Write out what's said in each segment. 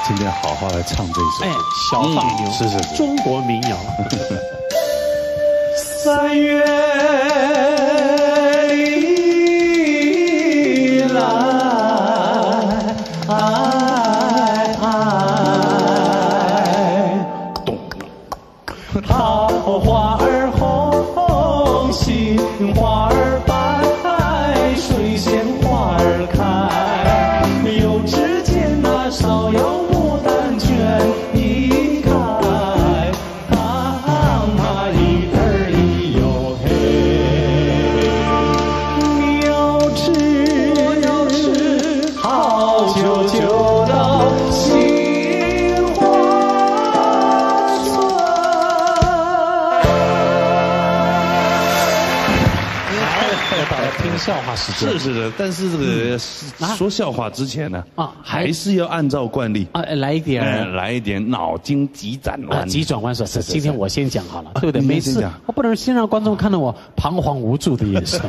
今天好好来唱这一首。哎，小放牛，是，中国民谣。三月里来，咚，桃花儿红，杏花儿白，水仙花儿开。又只见那芍药牡丹卷一开，当它一儿一又黑。你要吃好酒就到杏花村。到了听笑话时间。是的，但是这个说笑话之前呢，还是要按照惯例来一点，来一点脑筋急转弯。急转弯是今天我先讲好了，对不对？每次我不能先让观众看到我彷徨无助的眼神，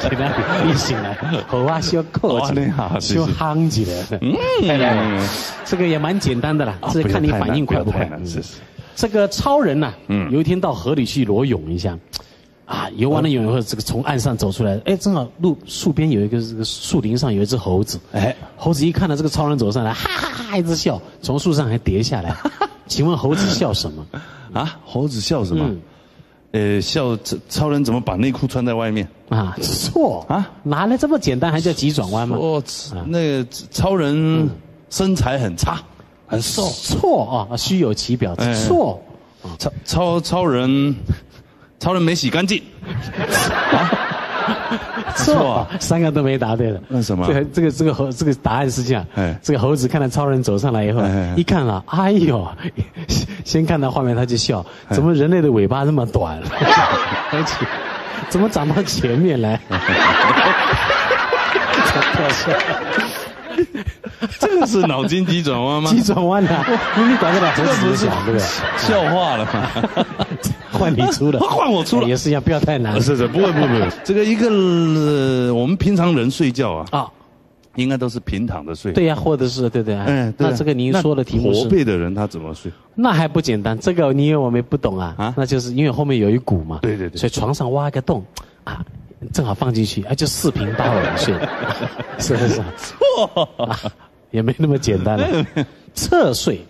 给他一醒来，好啊，需要客气，需要夯起来。这个也蛮简单的啦，是看你反应快不快。是。这个超人呐，有一天到河里去裸泳一下。游完了泳以后，这个从岸上走出来，哎，正好树边有一个这个树林上有一只猴子，哎，猴子一看到这个超人走上来，哈哈哈一直笑，从树上还跌下来。请问猴子笑什么？啊，猴子笑什么？笑超人怎么把内裤穿在外面？错啊，哪来这么简单还叫急转弯吗？那个超人身材很差，很瘦。错啊，虚有其表。错，超人没洗干净，错，三个都没答对了。那什么？这个答案是这样。这个猴子看到超人走上来以后，一看了，哎呦，先看到画面他就笑，怎么人类的尾巴那么短，而且怎么长到前面来？这个是脑筋急转弯吗？急转弯啊！你管得了猴子怎么想，对不对？笑话了吗？换你出了，换我出了，也是一样，不要太难。是，不会。这个一个我们平常人睡觉应该都是平躺着睡。对呀，或者是对。那这个您说的题目是驼背的人他怎么睡？那还不简单，这个你以为我们不懂啊？那就是因为后面有一股嘛。对。所以床上挖个洞正好放进去，就4平8稳睡。是。错，也没那么简单了。侧睡，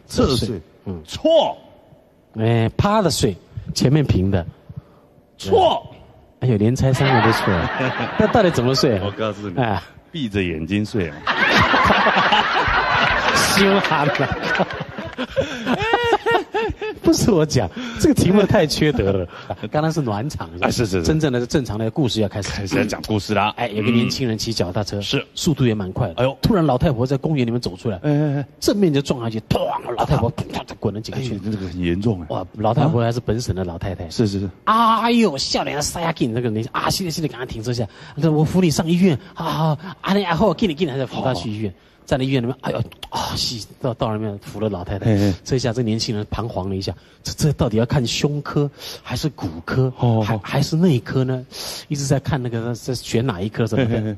侧睡，错。趴着睡，前面平的，错。哎呦，连猜3个都错了。那到底怎么睡？我告诉你，闭着眼睛睡。羞寒了。不是我讲，这个题目太缺德了。刚刚是暖场，是。真正的正常的故事要开始要讲故事啦。有个年轻人骑脚踏车，速度也蛮快的。哎呦，突然老太婆在公园里面走出来，正面就撞下去，砰！老太婆滚了几个圈。这个很严重。哇，老太婆还是本省的老太太。是。哎呦，笑脸塞下给你那个人现在赶快停车下，我扶你上医院。好，你后给你还是扶他去医院。在那医院里面，哎呦到那边扶了老太太。这下这年轻人彷徨了一下，这到底要看胸科还是骨科，还是内科呢？一直在看那个在选哪一科什么的。你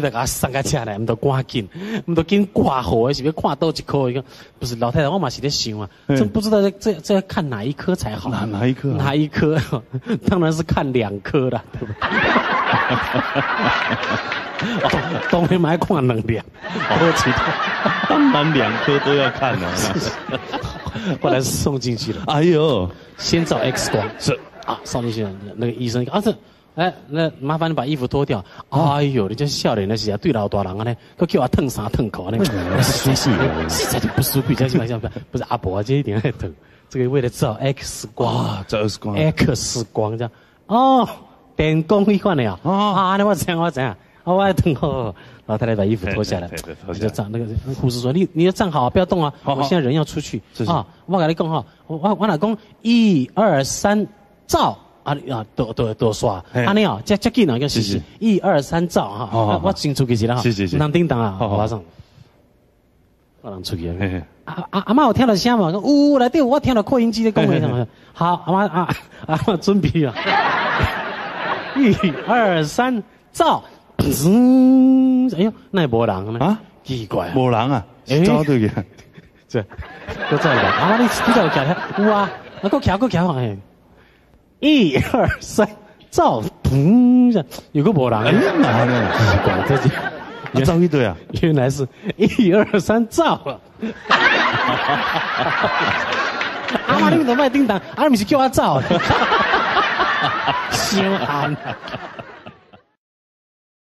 得给他上个车来，我们都赶紧挂号，是不是看到一科一个？不是老太太，我嘛是在想真不知道这要看哪一科才好。哪一科？哪一科？当然是看2科了，对不对？当然买看2两，当然2科都要看了。后来是送进去了。哎呦，先照 X 光。是送进去了，那个医生那麻烦你把衣服脱掉。哎呦，你这笑脸那是对老大人呢，都叫我烫衫烫口那舒适的，实在就不舒服。不是阿伯这一点还疼，这个为了照 X 光照 X 光这样。电工一款的呀。那我怎样？我还疼。老太太把衣服脱下来，就站那个护士说：“你要站好，不要动啊！我现在人要出去我跟你讲我老公1、2、3照。多刷，你这紧个是1、2、3照我先出去一下是，人叮当马上，我人出去阿妈有听到声嘛？有内底我听到扩音机在讲话。好，阿妈准备1、2、3照。哎呦，那没人呢？奇怪，没人啊？走对去。这，我走了吧？啊，你比较行有啊，那个徛哎，1、2、3，走，有个无人，哪呢？奇怪，这是。你走一堆啊？原来是1、2、3，走了。阿妈，你们怎么卖叮当？啊，你不是叫我走？伤寒。